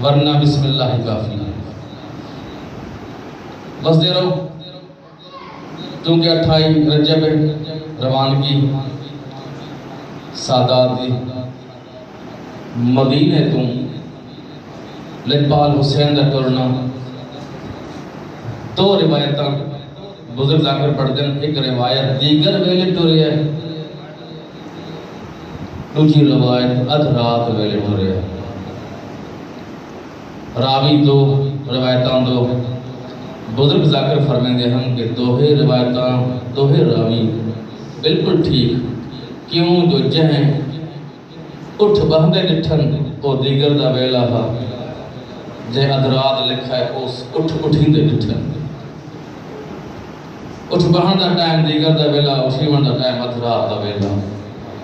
ورنہ بسم اللہ کافی ہے۔ بس دے رہو کیونکہ 28 رجب روانگی سادات دی مدینے تو لجپال حسین دا ٹرنا دو روایتاں بزرگ ذاکر پڑھ دیں۔ ایک روایت دیگر ویلے ٹرے ہے، دوسری روایت ادھ رات ویلے ٹرے ہے۔ راوی دو روایتاں دو بزرگ ذاکر فرمائیں ہم کہ دوہے روایتاں دوہے راوی بالکل ٹھیک کیوں جو جہیں اٹھ بہندے ڈٹھن او دیگر دا ویلا ہا، جہیں ادرات لکھا ہے اس اٹھیں دے ڈٹھن، اٹھ بہندہ ٹائم دیگر دا ویلا، اٹھیون دا ٹائم ادرات دا ویلا۔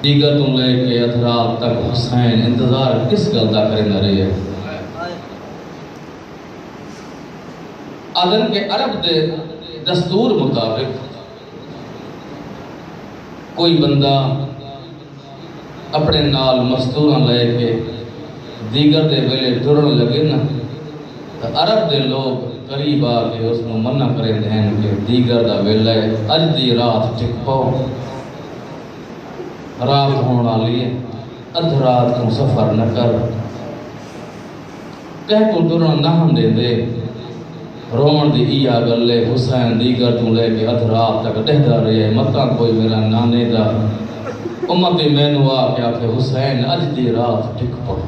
دیگر تم لے کے ادرات تک حسین انتظار کس گل دا کریں نہ رہے ہیں۔ آدن کے عرب دے دستور مطابق کوئی بندہ اپنے نال مستوراں لے کے دیگر دے ویلے ٹرن لگے نا تو عرب دے لوگ قریب آ کے اس کو منع کریں دیں کہ دیگر دا ویلے اج دی رات ٹک پاؤ، رات ہونا لیے ادھ رات کو سفر نہ کر، کہہ کو ٹرن نہ ہم دے دے رومن دی ایا گلے حسین دیگر تو لے کے ادھ رات تک دہدا رہے متاں کوئی میرا نانے دا امتی مینو آ کے آکھے حسین اج دی رات ٹک پڑ۔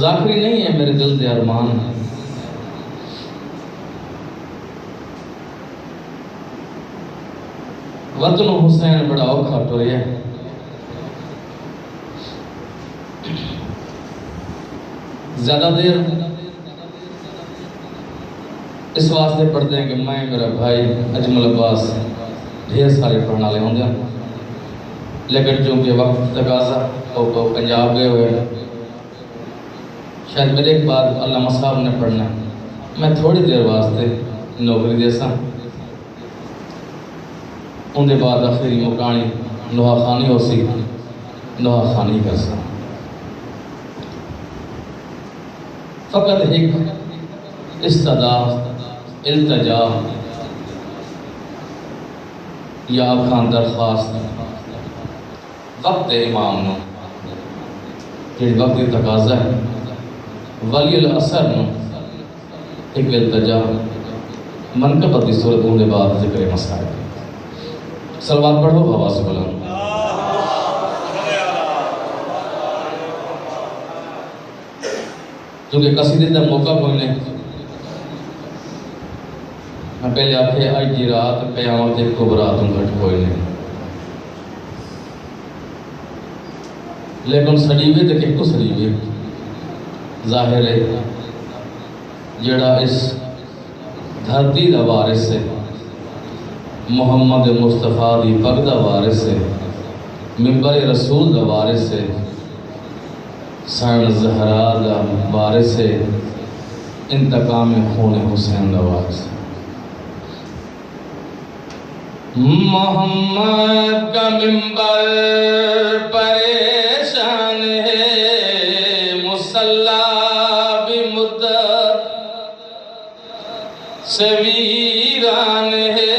ذاکری نہیں ہے میرے دل دے ارمان، وطن حسین بڑا اوکھا ٹریا، زیادہ دیر اس واسطے پڑھتے ہیں کہ میں میرا بھائی اجمل عباس ڈھیر سارے پڑھنا لے ہوں گے، لیکن چونکہ وقت تقاضا وہ پنجاب گئے ہوئے شاید میرے ایک بعد علامہ صاحب نے پڑھنا، میں تھوڑی دیر واسطے نوکری دے سا، ان دے بعد آخری مکانی نوحہ خانی ہو سی نوحہ خانی کر سا۔ فقط ایک استدا التجا یا ابخان درخواست وقت امام نو جڑی وقت تقاضا ہے ولی الاثر نو ایک التجا منقبت دی صورت ہونے بعد ذکر مسائل صلوات پڑھو ہوا سے بلند۔ کیونکہ قصیدے دا موقع کوئی نہیں، میں پہلے آکھے آج دی رات قیامت کبریٰ تم گھٹ کوئی نہیں، لیکن سڑیوے تے کہہ کو سڑیوے ظاہر ہے جڑا اس دھرتی دا وارث ہے، محمد مصطفیٰ دی پگ دا وارث ہے، منبر رسول دا وارث ہے، سائن زہرا دا وارث ہے، انتقام خون حسین دا وارث ہے۔ محمد کا منبر پریشان ہے، مصلی بھی مدت سے ویران ہے،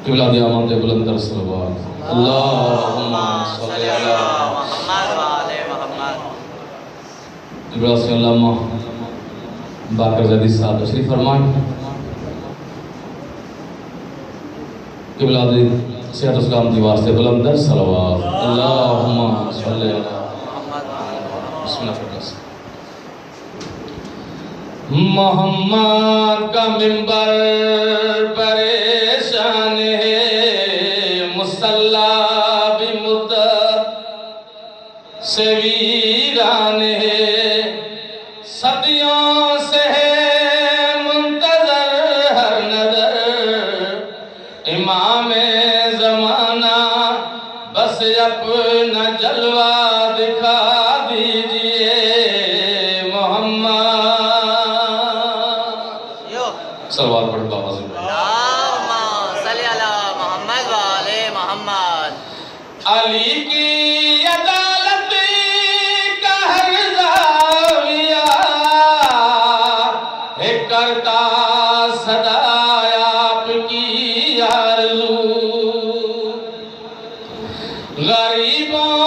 قبلہ دی آمد بلندر صلوات اللہم صلی اللہ محمد وآلِ محمد۔ قبلہ سے علامہ باقر زیدی صاحب تشریف فرمائیں، قبلہ دی صحت اسلام دی واسطے بلندر صلوات اللہم صلی اللہ بسم اللہ فرمائیں۔ محمد کا منبر پریشان ہے، مصلی بھی مدت سے ویران ہے، صدیوں سے ہے منتظر ہر امام زمانہ بس اپنا جلوہ دکھا دیجئے محمد. صلوات پڑھ بابا سے. اللہم صلی علی محمد وآل محمد. علی کی عدالت کا ہر زاویہ ہے کرتا صدا آپ کی آرزو. غریبوں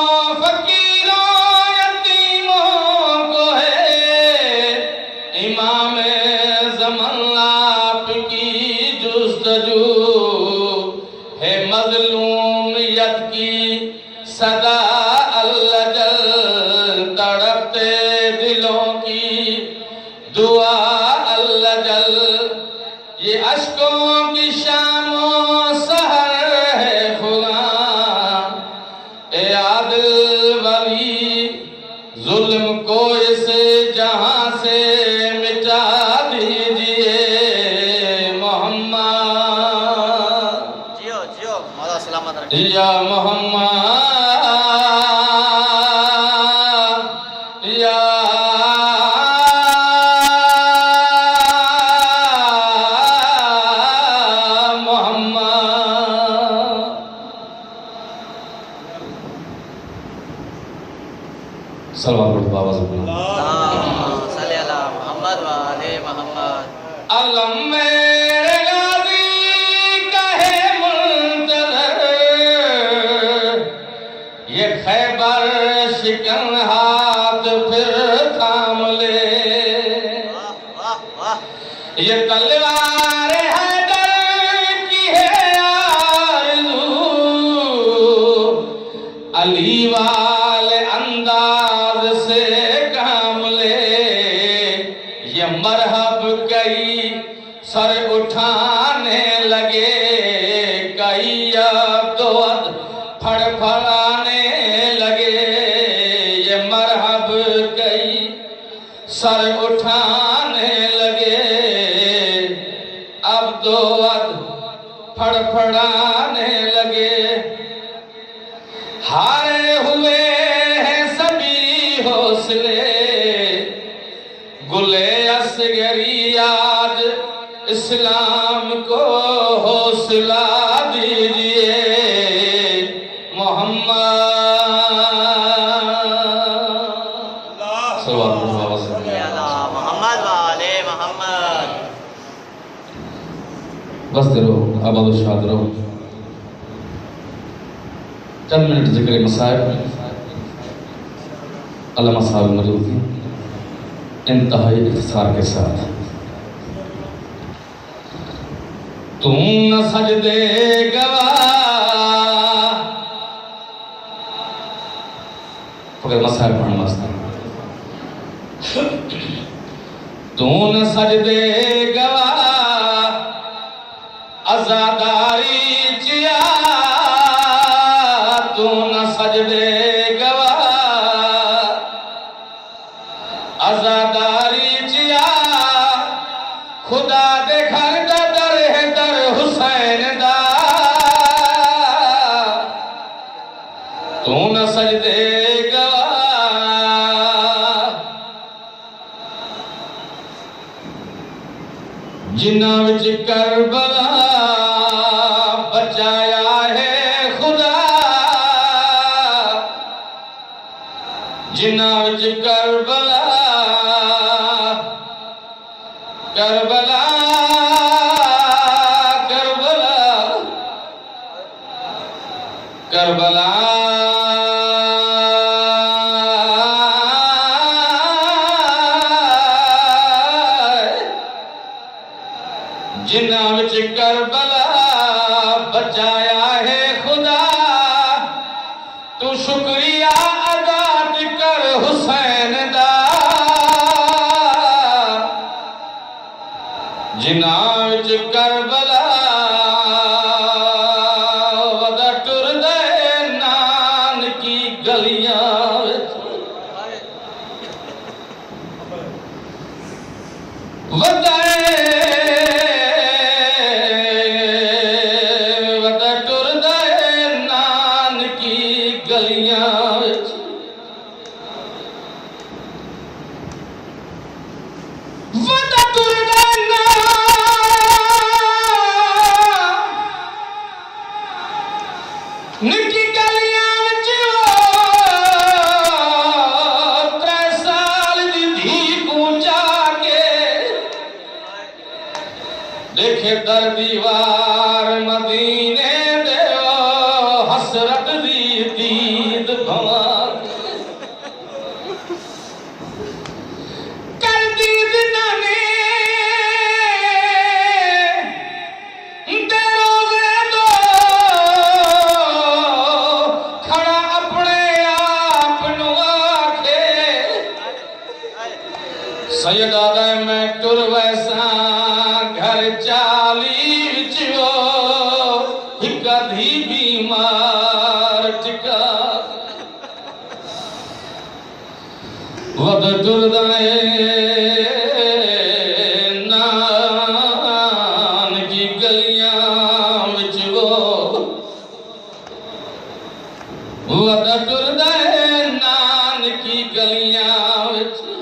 فقیروں یتیموں کو ہے امام زمان آپ کی جستجو. ہے مظلومیت کی صدا اللہ جل تڑپتے دلوں کی دعا اللہ جل. یہ اشکوں کی شام و سحر ہے خدا. اے عادل ولی ظلم کو اس جہاں سے مٹا دیجئے محمد. جیو جیو مولا سلامت رکھے. یا محمد یا محمد. صلوات پڑھ بابا سے. اللہم صلی علی محمد وآل محمد. علم میرے غازی کا ہے منتظر یہ خیبر شکن ہاتھ پھر تھام لے. واہ واہ. یہ تلوار حیدر کی ہے آرزو. علی والے انداز سے کام لے. یہ مرحب کئی سر اٹھانے لگے کئی اب تو پھڑ پھڑانے لگے. یہ مرحب کئی سر اٹھانے لگے اب تو پھڑ پھڑانے لگے. ہارے ہوئے ہیں سبھی حوصلے گلے اصغری آج اسلام کو حوصلہ دیجئے محمد. صلوات پڑھ بابا سے. صلی علی محمد وآل محمد. بستے رہو آباد و شاد رہو. چند منٹ ذکر مسائب علامہ صاحب موجود ہیں انتہائی اختصار کے ساتھ. تم نہ سجدے گواہ فقط مسائب پڑھنا واسطے. تم نہ سجدے گواہ عزاداری چیا. تم نہ سجدے گواہ عزاداری چیا. خدا دے گھر دا در ہے در حسین دا. تو نہ سجدے گواہ جنہاں وچ کربلا بچایا ہے خدا. جنہاں وچ کربلا کربلا کربلا کربلا جنہاں وچ کربلا بچایا ہے خدا. تو شکریہ ادا کر حسین دا. جنہاں وچ کربلا ودا ٹر دے نان کی گلیاں ودا دیکھے در دیوار مدینے دے حسرت دی دید بھوا کر دید نانے دے روزے دو کھڑا اپنے آپ نو آکھے سیدہ دے میں ٹر ویسا گھر چالی چو ہک دھی بیمار ٹکا ود دردائے نان کی گلیاں وچو ود دردائے نان کی گلیاں وچو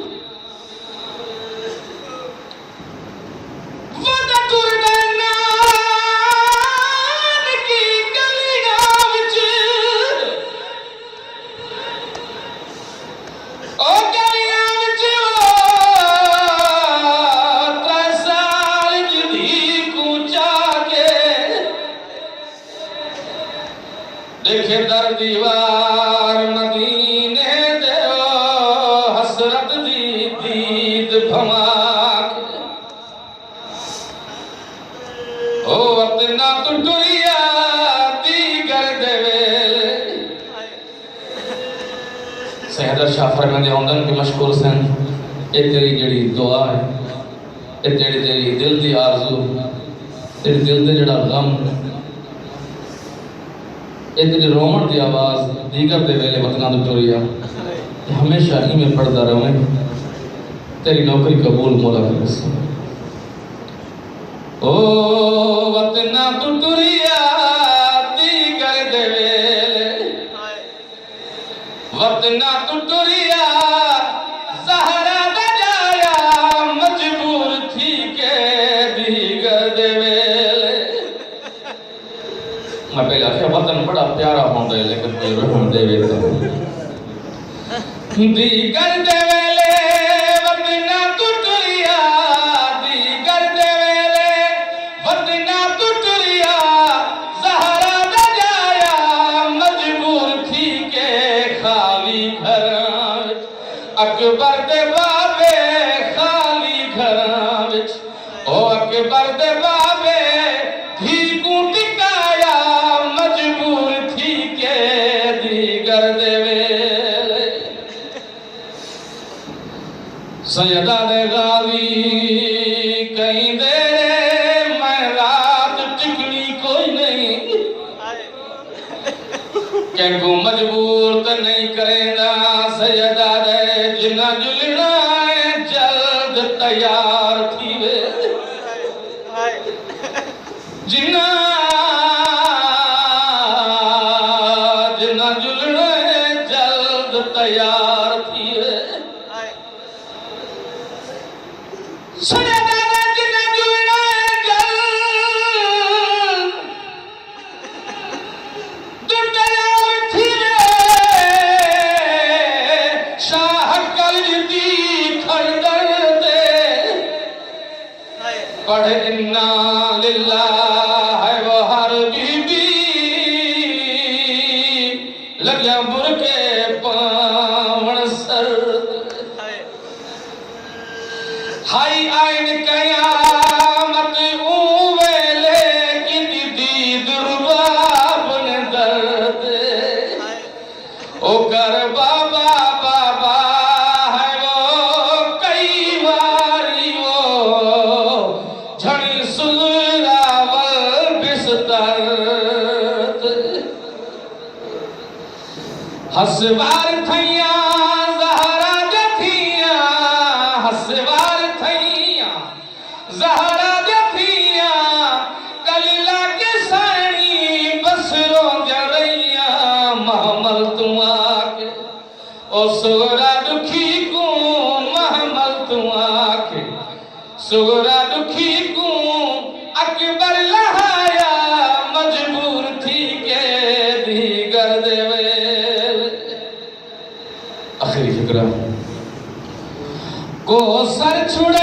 دیکھے در دیوار مدینے دے حسرت دی دید بھماک او وطنہ تو ٹریا دیگر دے ویلے سیدر شاہ فرماندے ہوندن کہ مشکور سن اے تیری جڑی دعا ہے اے تیری دل دی آرزو تیری دل دے جڑا غم اے تیری رومن دی آواز دیگر دے ویلے وطنہ تو ٹریا ہمیشہ ہی میں پڑھدا رہوں تیری نوکری قبول مولا کے قسم او وطنہ تو ٹریا دیگر دے ویلے وطنہ تو ٹریا زہرا دا جایا مجبور تھی کہ دیگر دے ویلے میں پہلے آخیا وطن بڑا پیارا ہوندہ ہے لیکن کوئی رحم دے ویتا دیگر دے ویلے وطنہ تو ٹریا دیگر دے ویلے وطنہ تو ٹریا زہرا دا جایا مجبور تھی کہ خالی گھراں اکبر دے بابے خالی گھراں او اکبر دے بابے دھی کو ٹکایا مجبور تھی کہ دیگر دے ویلے سیدہ دے غاوی کہیں دے میں رات ٹکڑی کوئی نہیں کہ کو مجبور تو نہیں کریں دا سیدہ دے جنہ جلنا ہے جلد تیار تھی وے جنہ جلنا ہے جلد تیار تھی وے سیدہ دے جنہ جلنا ہے جلد تیار تھی وے شاہ کل دی کھڑ دے پڑھ انا للہ ہے وہ ہر بی بی لگیا برکے پاون سر ہائی آئین قیامت اوویلے کی دید رباب نے درد او کر بابا بابا ہے وہ کئی باری وہ جھڑی سلرا ول بستر ہسوار تھیاں زہرا جتھیاں ہسوار تھیاں زہرا جتھیاں کلیلہ کے سانی بسروں جڑیاں محمل تم آکے او سغرا دکھی کو محمل تم آکے سغرا دکھی کو اکبر لہایا مجبور تھی کہ دیگر دے ویلے آخری فکرہ کو سر چھڑے